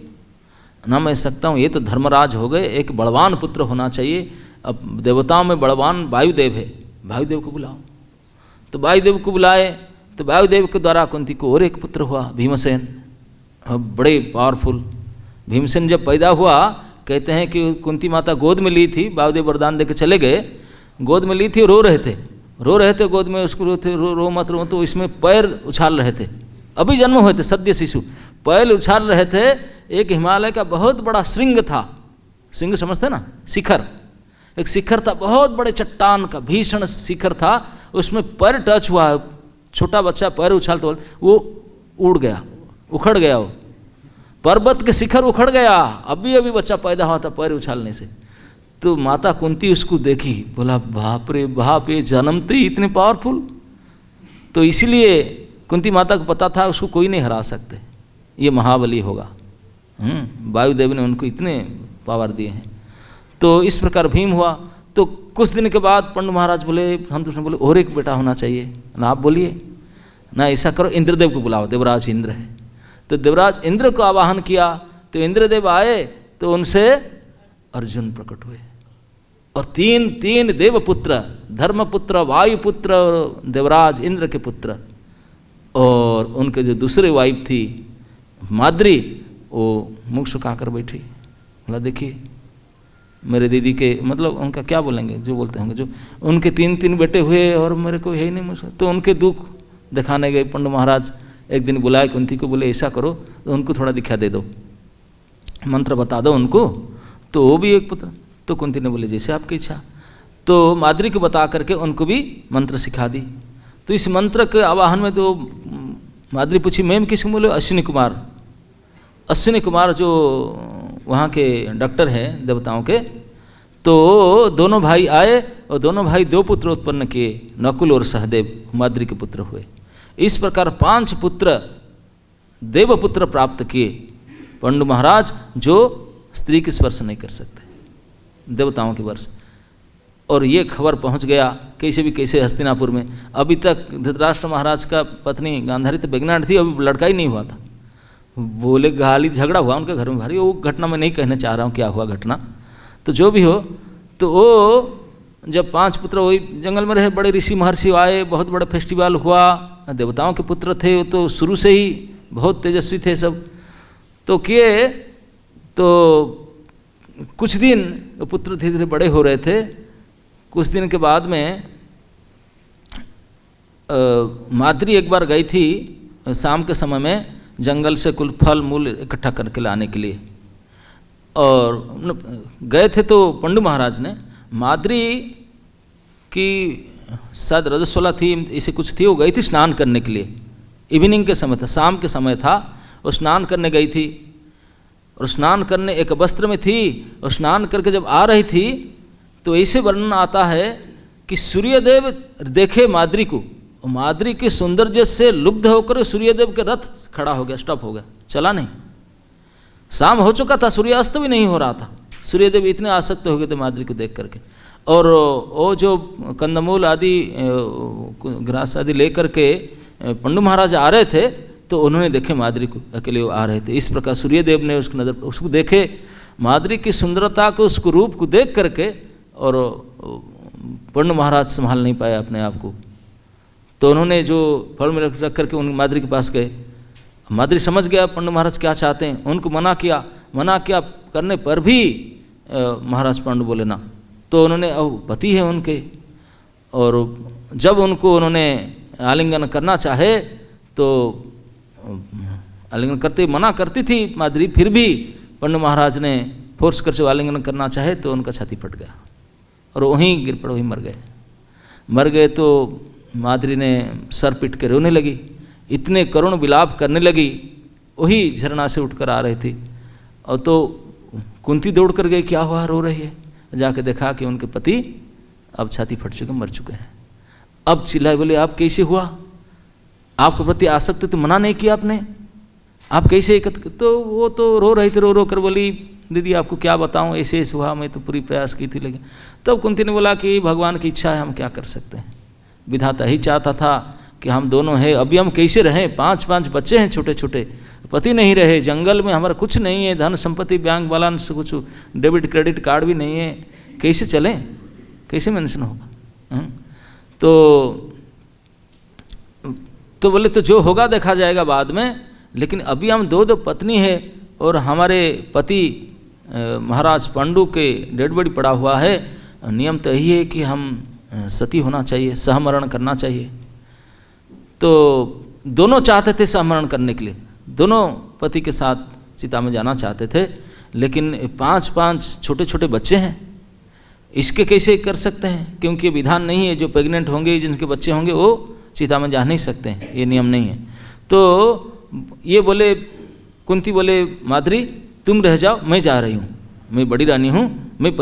ना, मैं सकता हूँ, ये तो धर्मराज हो गए, एक बलवान पुत्र होना चाहिए। अब देवताओं में बलवान वायुदेव है, वायुदेव को बुलाओ। तो वायुदेव को बुलाए, तो वायुदेव के द्वारा कुंती को और एक पुत्र हुआ, भीमसेन, बड़े पावरफुल। भीमसेन जब पैदा हुआ, कहते हैं कि कुंती माता गोद में ली थी, वायुदेव वरदान देकर चले गए, गोद में ली थी, रो रहे थे गोद में, उसको रो मत रो, तो इसमें पैर उछाल रहे थे, अभी जन्म हुए थे सद्य शिशु, पैर उछाल रहे थे। एक हिमालय का बहुत बड़ा श्रृंग था, श्रृंग समझते ना, शिखर, एक शिखर था, बहुत बड़े चट्टान का भीषण शिखर था, उसमें पैर टच हुआ, छोटा बच्चा पैर उछालते वो उड़ गया, उखड़ गया, वो पर्वत के शिखर उखड़ गया, अभी अभी बच्चा पैदा हुआ था पैर उछालने से। तो माता कुंती उसको देखी, बोला बाप रे बाप, ये जन्मते ही इतने पावरफुल। तो इसीलिए कुंती माता को पता था उसको कोई नहीं हरा सकते, ये महाबली होगा। वायुदेव ने उनको इतने पावर दिए हैं। तो इस प्रकार भीम हुआ। तो कुछ दिन के बाद पंडु महाराज बोले, हम तो बोले और एक बेटा होना चाहिए ना, आप बोलिए ना, ऐसा करो इंद्रदेव को बुलाओ, देवराज इंद्र है। तो देवराज इंद्र को आवाहन किया, तो इंद्रदेव आए, तो उनसे अर्जुन प्रकट हुए, और तीन देवपुत्र, धर्मपुत्र, वायुपुत्र और देवराज इंद्र के पुत्र। और उनके जो दूसरे वाइफ थी माद्री, वो मुख सुखाकर बैठी, बोला देखिए मेरे दीदी के, मतलब उनका क्या बोलेंगे, जो बोलते होंगे, जो उनके तीन बेटे हुए और मेरे को है ही नहीं मुझे। तो उनके दुख दिखाने गए पंडु महाराज। एक दिन बुलाए कुंती को, बोले ऐसा करो, तो उनको थोड़ा दिखा दे दो, मंत्र बता दो उनको, तो वो भी एक पुत्र। तो कुंती ने बोले जैसे आपकी इच्छा। तो माद्री को बता करके उनको भी मंत्र सिखा दी। तो इस मंत्र के आवाहन में तो माद्री पूछी मैम किसको, बोले अश्विनी कुमार। अश्विनी कुमार जो वहाँ के डॉक्टर हैं देवताओं के। तो दोनों भाई आए और दोनों भाई 2 पुत्र उत्पन्न किए, नकुल और सहदेव माद्री के पुत्र हुए। इस प्रकार 5 पुत्र देवपुत्र प्राप्त किए पंडु महाराज, जो स्त्री के स्पर्श नहीं कर सकते, देवताओं के वर्ष। और ये खबर पहुंच गया कैसे भी कैसे हस्तिनापुर में। अभी तक धृतराष्ट्र महाराज का पत्नी गांधारी तो बेगनाट थी, अभी लड़का ही नहीं हुआ था। बोले गाली झगड़ा हुआ उनके घर में भारी, वो घटना मैं नहीं कहना चाह रहा हूँ क्या हुआ घटना, तो जो भी हो। तो वो जब 5 पुत्र वही जंगल में रहे, बड़े ऋषि महर्षि आए, बहुत बड़ा फेस्टिवल हुआ, देवताओं के पुत्र थे, वो तो शुरू से ही बहुत तेजस्वी थे सब। तो किए, तो कुछ दिन पुत्र धीरे धीरे बड़े हो रहे थे। कुछ दिन के बाद में माद्री एक बार गई थी शाम के समय में जंगल से कुल फल मूल इकट्ठा करके लाने के लिए, और गए थे। तो पंडु महाराज ने माद्री की शायद रजस्वला थी, इसे कुछ थी, वो गई थी स्नान करने के लिए। इवनिंग के समय था, शाम के समय था, वो स्नान करने गई थी। और स्नान करने एक वस्त्र में थी, और स्नान करके जब आ रही थी तो ऐसे वर्णन आता है कि सूर्यदेव देखे माद्री को, और माद्री के सौंदर्य से लुब्ध होकर सूर्यदेव के रथ खड़ा हो गया, स्टॉप हो गया, चला नहीं। शाम हो चुका था, सूर्यास्त भी नहीं हो रहा था, सूर्यदेव इतने आसक्त हो गए थे माद्री को देख करके। और वो जो कंदमूल आदि ग्रास आदि लेकर के पंडु महाराज आ रहे थे, तो उन्होंने देखे माद्री को, अकेले वो आ रहे थे। इस प्रकार सूर्यदेव ने उसको नजर, उसको देखे, माद्री की सुंदरता को, उसको रूप को देख करके, और पंडु महाराज संभाल नहीं पाए अपने आप को। तो उन्होंने जो फल में रख करके उन माद्री के पास गए। माद्री समझ गया पंडु महाराज क्या चाहते हैं, उनको मना किया करने पर भी महाराज पांडु बोले ना। तो उन्होंने, अब पति है उनके, और जब उनको उन्होंने आलिंगन करना चाहे तो आलिंगन करते मना करती थी माद्री, फिर भी पंडु महाराज ने फोर्स करके आलिंगन करना चाहे तो उनका छाती फट गया और वहीं गिर पड़े, वहीं मर गए। तो माद्री ने सर पीट के रोने लगी, इतने करुण विलाप करने लगी, वही झरना से उठकर आ रही थी। और तो कुंती दौड़ कर गई, क्या हुआ, रो रही है। जाके देखा कि उनके पति अब छाती फट चुके, मर चुके हैं। अब चिल्लाए, बोले आप कैसे हुआ, आपके प्रति आसक्त तो मना नहीं किया आपने, आप कैसे। तो वो तो रो रही थी, रो कर बोली दीदी आपको क्या बताऊं, ऐसे हुआ, मैं तो पूरी प्रयास की थी। लेकिन तब कुंती ने बोला कि भगवान की इच्छा है, हम क्या कर सकते हैं, विधाता ही चाहता था कि हम दोनों हैं, अभी हम कैसे रहें, 5 बच्चे हैं छोटे छोटे, पति नहीं रहे, जंगल में हमारा कुछ नहीं है, धन संपत्ति बैंक बैलेंस कुछ डेबिट क्रेडिट कार्ड भी नहीं है, कैसे चलें, कैसे मेंशन होगा। तो बोले तो जो होगा देखा जाएगा बाद में, लेकिन अभी हम 2 पत्नी है और हमारे पति महाराज पांडु के डेड बॉडी पड़ा हुआ है, नियम तो यही है कि हम सती होना चाहिए, सहमरण करना चाहिए। तो दोनों चाहते थे सहमरण करने के लिए, दोनों पति के साथ चिता में जाना चाहते थे, लेकिन 5 छोटे छोटे बच्चे हैं, इसके कैसे कर सकते हैं, क्योंकि विधान नहीं है, जो प्रेग्नेंट होंगे, जिनके बच्चे होंगे वो चिता में जा नहीं सकते हैं, ये नियम नहीं है। तो ये बोले, कुंती बोले माद्री तुम रह जाओ, मैं जा रही हूँ, मैं बड़ी रानी हूँ, मैं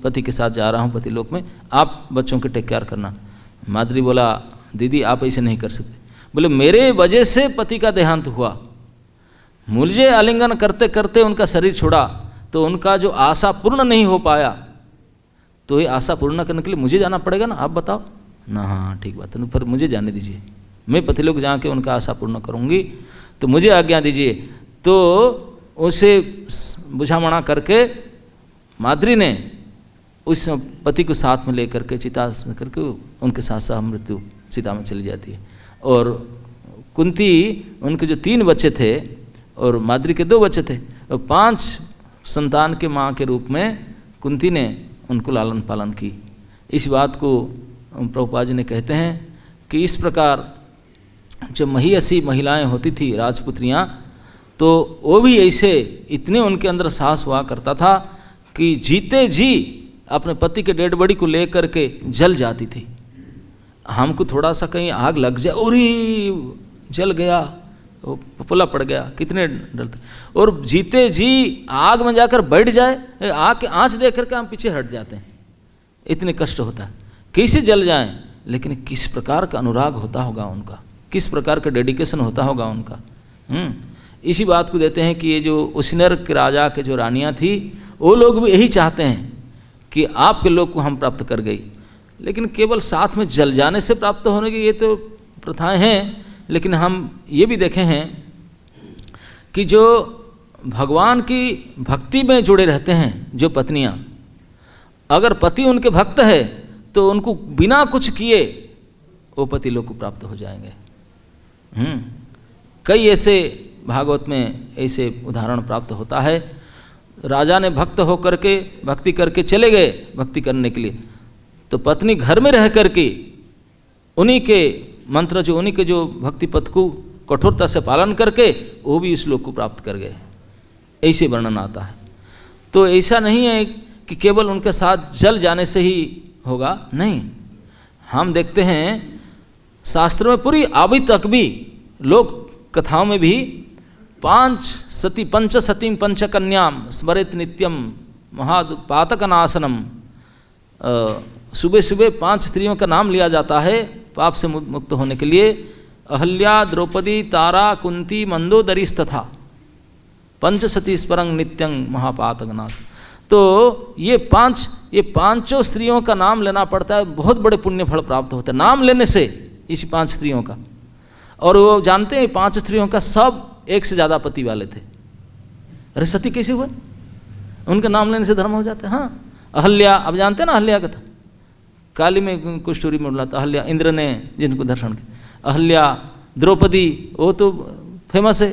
पति के साथ जा रहा हूँ पति लोक में, आप बच्चों के टेक केयर करना। माद्री बोला दीदी आप ऐसे नहीं कर सकते। बोले मेरे वजह से पति का देहांत हुआ, मुझे आलिंगन करते करते उनका शरीर छोड़ा, तो उनका जो आशा पूर्ण नहीं हो पाया, तो ये आशा पूर्ण करने के लिए मुझे जाना पड़ेगा ना, आप बताओ ना। हाँ ठीक बात है, फिर मुझे जाने दीजिए, मैं पति लोग जाके उनका आशा पूर्ण करूँगी, तो मुझे आज्ञा दीजिए। तो उसे बुझामणा करके माद्री ने उस पति को साथ में लेकर के चिता करके उनके साथ साथ मृत्यु चिता में चली जाती है। और कुंती, उनके जो 3 बच्चे थे और माद्री के 2 बच्चे थे, और 5 संतान के माँ के रूप में कुंती ने उनको लालन पालन की। इस बात को प्रभुपाद जी ने कहते हैं कि इस प्रकार जो महिषी महिलाएं होती थी, राजपुत्रियाँ, तो वो भी ऐसे इतने उनके अंदर साहस हुआ करता था कि जीते जी अपने पति के डेड बॉडी को लेकर के जल जाती थी। हमको थोड़ा सा कहीं आग लग जाए और ही जल गया, वो पपुला पड़ गया, कितने डरते। और जीते जी आग में जाकर बैठ जाए, आग के आँच देख करके हम पीछे हट जाते हैं, इतने कष्ट होता है, कैसे जल जाएं। लेकिन किस प्रकार का अनुराग होता होगा उनका, किस प्रकार का डेडिकेशन होता होगा उनका। इसी बात को देते हैं कि ये जो उसिनर के राजा के जो रानियाँ थी, वो लोग भी यही चाहते हैं कि आपके लोग को हम प्राप्त कर गई, लेकिन केवल साथ में जल जाने से प्राप्त होने की ये तो प्रथाएं हैं। लेकिन हम ये भी देखे हैं कि जो भगवान की भक्ति में जुड़े रहते हैं जो पत्नियां, अगर पति उनके भक्त है तो उनको बिना कुछ किए वो पति लोग को प्राप्त हो जाएंगे। कई ऐसे भागवत में ऐसे उदाहरण प्राप्त होता है। राजा ने भक्त होकर के भक्ति करके चले गए भक्ति करने के लिए, तो पत्नी घर में रह करके उन्हीं के मंत्र जो उन्हीं के जो भक्ति पथ को कठोरता से पालन करके वो भी इस लोक को प्राप्त कर गए, ऐसे वर्णन आता है। तो ऐसा नहीं है कि केवल उनके साथ जल जाने से ही होगा, नहीं। हम देखते हैं शास्त्र में पूरी आदि तक भी लोक कथाओं में भी 5 सती पंच सतीम पंच कन्याम स्मरित नित्यम महापातकनाशनम, सुबह सुबह 5 स्त्रियों का नाम लिया जाता है पाप से मुक्त होने के लिए। अहल्या, द्रौपदी, तारा, कुंती, मंदोदरीस्तथा पंच सती स्परंग नित्यं महापातकनाश। तो ये 5 स्त्रियों का नाम लेना पड़ता है, बहुत बड़े पुण्य फल प्राप्त होते हैं नाम लेने से इस 5 स्त्रियों का। और वो जानते हैं 5 स्त्रियों का सब एक से ज़्यादा पति वाले थे। अरे सती कैसे हुए? उनका नाम लेने से धर्म हो जाता है। हाँ, अहल्या, अब जानते हैं ना अहल्या कथा, काली में कुछ स्टोरी में बोला था, अहल्या इंद्र ने जिनको दर्शन किया, अहल्या, द्रौपदी, वो तो फेमस है,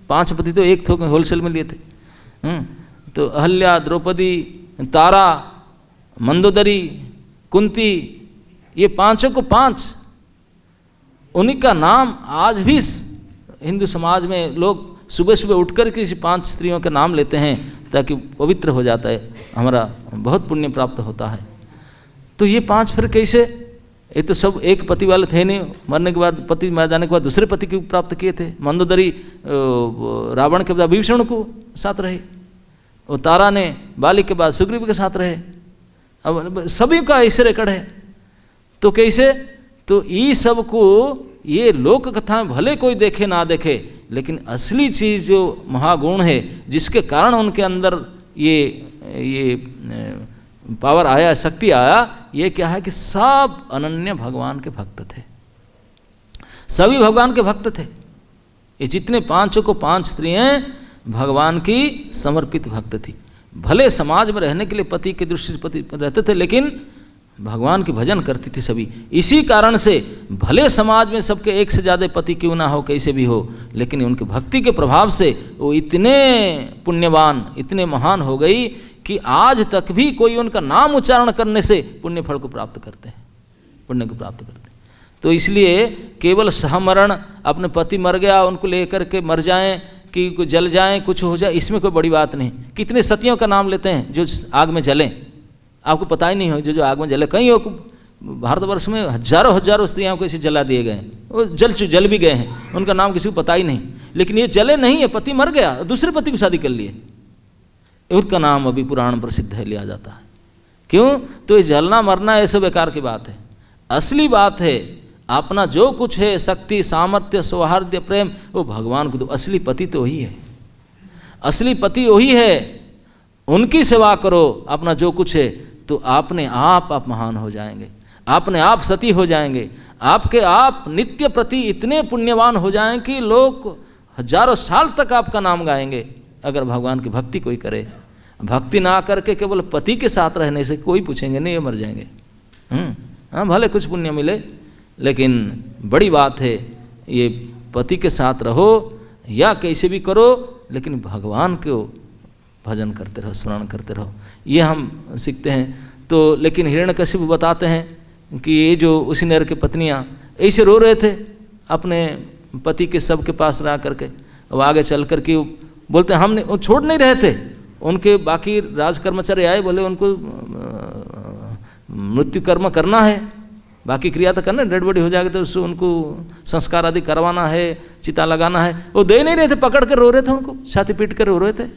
5 पति तो एक थे, होलसेल में लिए थे। तो अहल्या, द्रौपदी, तारा, मंदोदरी, कुंती, ये 5 को 5, उन्हीं का नाम आज भी हिंदू समाज में लोग सुबह सुबह उठकर किसी 5 स्त्रियों का नाम लेते हैं ताकि पवित्र हो जाता है, हमारा बहुत पुण्य प्राप्त होता है। तो ये 5 फिर कैसे, ये तो सब एक पति वाले थे नहीं, मरने के बाद, पति मर जाने के बाद दूसरे पति को प्राप्त किए थे। मंदोदरी रावण के बाद विभीषण को साथ रहे, और तारा ने बाली के बाद सुग्रीव के साथ रहे। अब सभी का ऐसे रिकॉर्ड है। तो कैसे, तो ये सब को, ये लोक कथाएं भले कोई देखे ना देखे, लेकिन असली चीज़ जो महागुण है जिसके कारण उनके अंदर ये पावर आया, शक्ति आया, ये क्या है कि सब अनन्य भगवान के भक्त थे, सभी भगवान के भक्त थे। ये जितने 5 को 5 स्त्रियां भगवान की समर्पित भक्त थी। भले समाज में रहने के लिए पति की दृष्टि से पति रहते थे, लेकिन भगवान की भजन करती थी सभी। इसी कारण से भले समाज में सबके एक से ज़्यादा पति क्यों ना हो, कैसे भी हो, लेकिन उनकी भक्ति के प्रभाव से वो इतने पुण्यवान, इतने महान हो गई कि आज तक भी कोई उनका नाम उच्चारण करने से पुण्य फल को प्राप्त करते हैं, पुण्य को प्राप्त करते हैं। तो इसलिए केवल सहमरण, अपने पति मर गया उनको लेकर के मर जाएं कि जल जाएं, कुछ हो जाए, इसमें कोई बड़ी बात नहीं। कितने सतियों का नाम लेते हैं जो आग में जलें, आपको पता ही नहीं हो, जो आग में जले। कई भारतवर्ष में हजारों स्त्रियों को ऐसे जला दिए गए, वो जल भी गए हैं, उनका नाम किसी को पता ही नहीं। लेकिन ये जले नहीं है, पति मर गया, दूसरे पति को शादी कर लिए, उसका नाम अभी पुराण प्रसिद्ध है, लिया जाता है। क्यों? तो ये जलना मरना ऐसे बेकार की बात है। असली बात है अपना जो कुछ है, शक्ति, सामर्थ्य, सौहार्द्य, प्रेम, वो भगवान को दो। असली पति तो वही है, असली पति वही है, उनकी सेवा करो। अपना जो कुछ है तो अपने आप महान हो जाएंगे, अपने आप सती हो जाएंगे, आपके आप नित्य प्रति इतने पुण्यवान हो जाएं कि लोग हजारों साल तक आपका नाम गाएंगे। अगर भगवान की भक्ति कोई करे, भक्ति ना करके केवल पति के साथ रहने से कोई पूछेंगे नहीं, ये मर जाएंगे। हाँ, भले कुछ पुण्य मिले, लेकिन बड़ी बात है ये पति के साथ रहो या कैसे भी करो, लेकिन भगवान को भजन करते रहो, स्मरण करते रहो, ये हम सीखते हैं। तो लेकिन हिरण्यकशिपु बताते हैं कि ये जो उसी नर की पत्नियाँ ऐसे रो रहे थे अपने पति के सब के पास रह करके, अब आगे चल कर के बोलते हमने, वो छोड़ नहीं रहे थे, उनके बाकी राज कर्मचारी आए, बोले उनको मृत्यु कर्म करना है, बाकी क्रिया तो करना, डेड बॉडी हो जाएगी तो उससे उनको संस्कार आदि करवाना है, चिता लगाना है, वो दे नहीं रहे थे, पकड़ कर रो रहे थे, उनको छाती पीट कर रो रहे थे।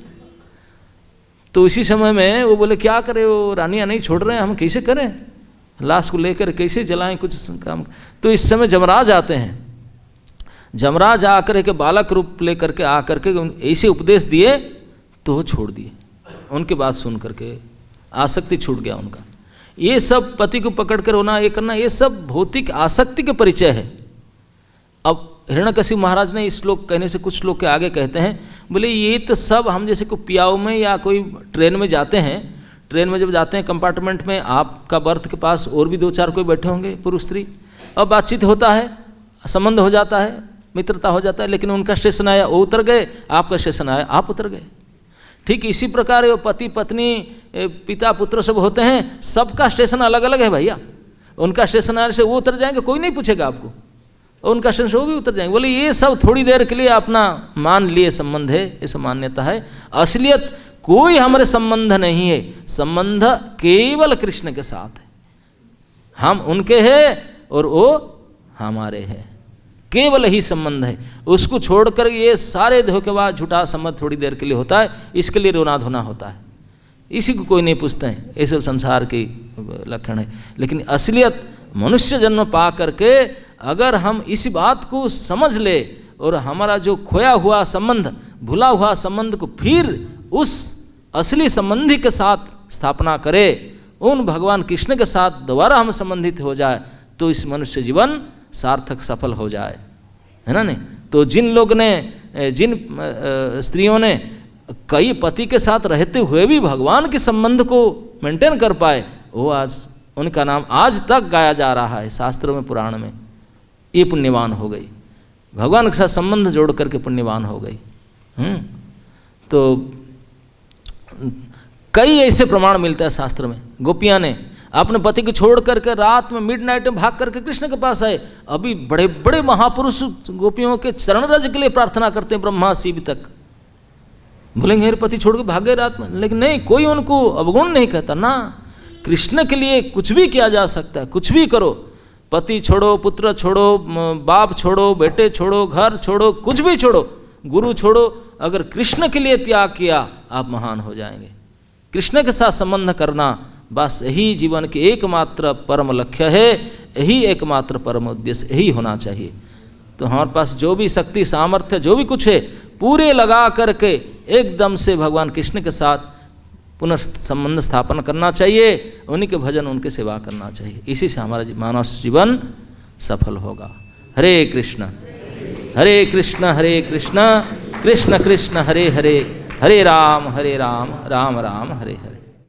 तो इसी समय में वो बोले क्या करें, वो रानियाँ नहीं छोड़ रहे हैं, हम कैसे करें, लाश को लेकर कैसे जलाएं, कुछ काम। तो इस समय जमराज आते हैं, जमराज आकर के बालक रूप लेकर के आकर के ऐसे उपदेश दिए तो वो छोड़ दिए, उनके बात सुन करके आसक्ति छूट गया उनका। ये सब पति को पकड़ कर रोना, ये करना, ये सब भौतिक आसक्ति के परिचय है। अब हिरण्यकशिपु महाराज ने इस श्लोक कहने से कुछ लोग के आगे कहते हैं, बोले ये तो सब हम जैसे कोई पियाओ में या कोई ट्रेन में जाते हैं, ट्रेन में जब जाते हैं कंपार्टमेंट में, आपका बर्थ के पास और भी 2-4 कोई बैठे होंगे पुरुष स्त्री, अब बातचीत होता है, संबंध हो जाता है, मित्रता हो जाता है, लेकिन उनका स्टेशन आया वो उतर गए, आपका स्टेशन आया आप उतर गए। ठीक इसी प्रकार वो पति पत्नी पिता पुत्र सब होते हैं, सबका स्टेशन अलग अलग है भैया। उनका स्टेशन आने से वो उतर जाएंगे, कोई नहीं पूछेगा आपको, और उनका स्टेशन से वो भी उतर जाएंगे। बोले ये सब थोड़ी देर के लिए अपना मान लिए संबंध है, ये सब मान्यता है, असलियत कोई हमारे संबंध नहीं है, संबंध केवल कृष्ण के साथ है, हम उनके हैं और वो हमारे हैं, केवल ही संबंध है। उसको छोड़कर ये सारे धोखेबाज झूठा संबंध थोड़ी देर के लिए होता है, इसके लिए रोना धोना होता है, इसी को कोई नहीं पूछते हैं, ये सब संसार के लक्षण है। लेकिन असलियत मनुष्य जन्म पा करके अगर हम इस बात को समझ ले और हमारा जो खोया हुआ संबंध, भुला हुआ संबंध को फिर उस असली संबंधी के साथ स्थापना करें, उन भगवान कृष्ण के साथ दोबारा हम संबंधित हो जाए, तो इस मनुष्य जीवन सार्थक सफल हो जाए, है ना। नहीं तो जिन लोग ने, जिन स्त्रियों ने कई पति के साथ रहते हुए भी भगवान के संबंध को मेंटेन कर पाए, वो आज उनका नाम आज तक गाया जा रहा है शास्त्रों में, पुराण में। ये पुण्यवान हो गई, भगवान के साथ संबंध जोड़ करके पुण्यवान हो गई। तो कई ऐसे प्रमाण मिलता है शास्त्र में। गोपियाँ ने अपने पति को छोड़ करके रात में मिडनाइट में भाग करके कृष्ण के पास आए। अभी बड़े बड़े महापुरुष गोपियों के चरण रज के लिए प्रार्थना करते हैं, ब्रह्मा शिव तक। बोलेंगे मेरे पति छोड़ के भाग गए रात में, लेकिन नहीं, कोई उनको अवगुण नहीं कहता ना। कृष्ण के लिए कुछ भी किया जा सकता है, कुछ भी करो। पति छोड़ो, पुत्र छोड़ो, बाप छोड़ो, बेटे छोड़ो, घर छोड़ो, कुछ भी छोड़ो, गुरु छोड़ो, अगर कृष्ण के लिए त्याग किया आप महान हो जाएंगे। कृष्ण के साथ संबंध करना, बस यही जीवन के एकमात्र परम लक्ष्य है, यही एकमात्र परम उद्देश्य यही होना चाहिए। तो हमारे पास जो भी शक्ति सामर्थ्य जो भी कुछ है पूरे लगा करके एकदम से भगवान कृष्ण के साथ पुनः संबंध स्थापन करना चाहिए, उन्हीं के भजन उनके सेवा करना चाहिए। इसी से हमारा मानव जीवन सफल होगा। हरे कृष्ण हरे कृष्ण कृष्ण कृष्ण हरे हरे, हरे राम राम राम हरे हरे।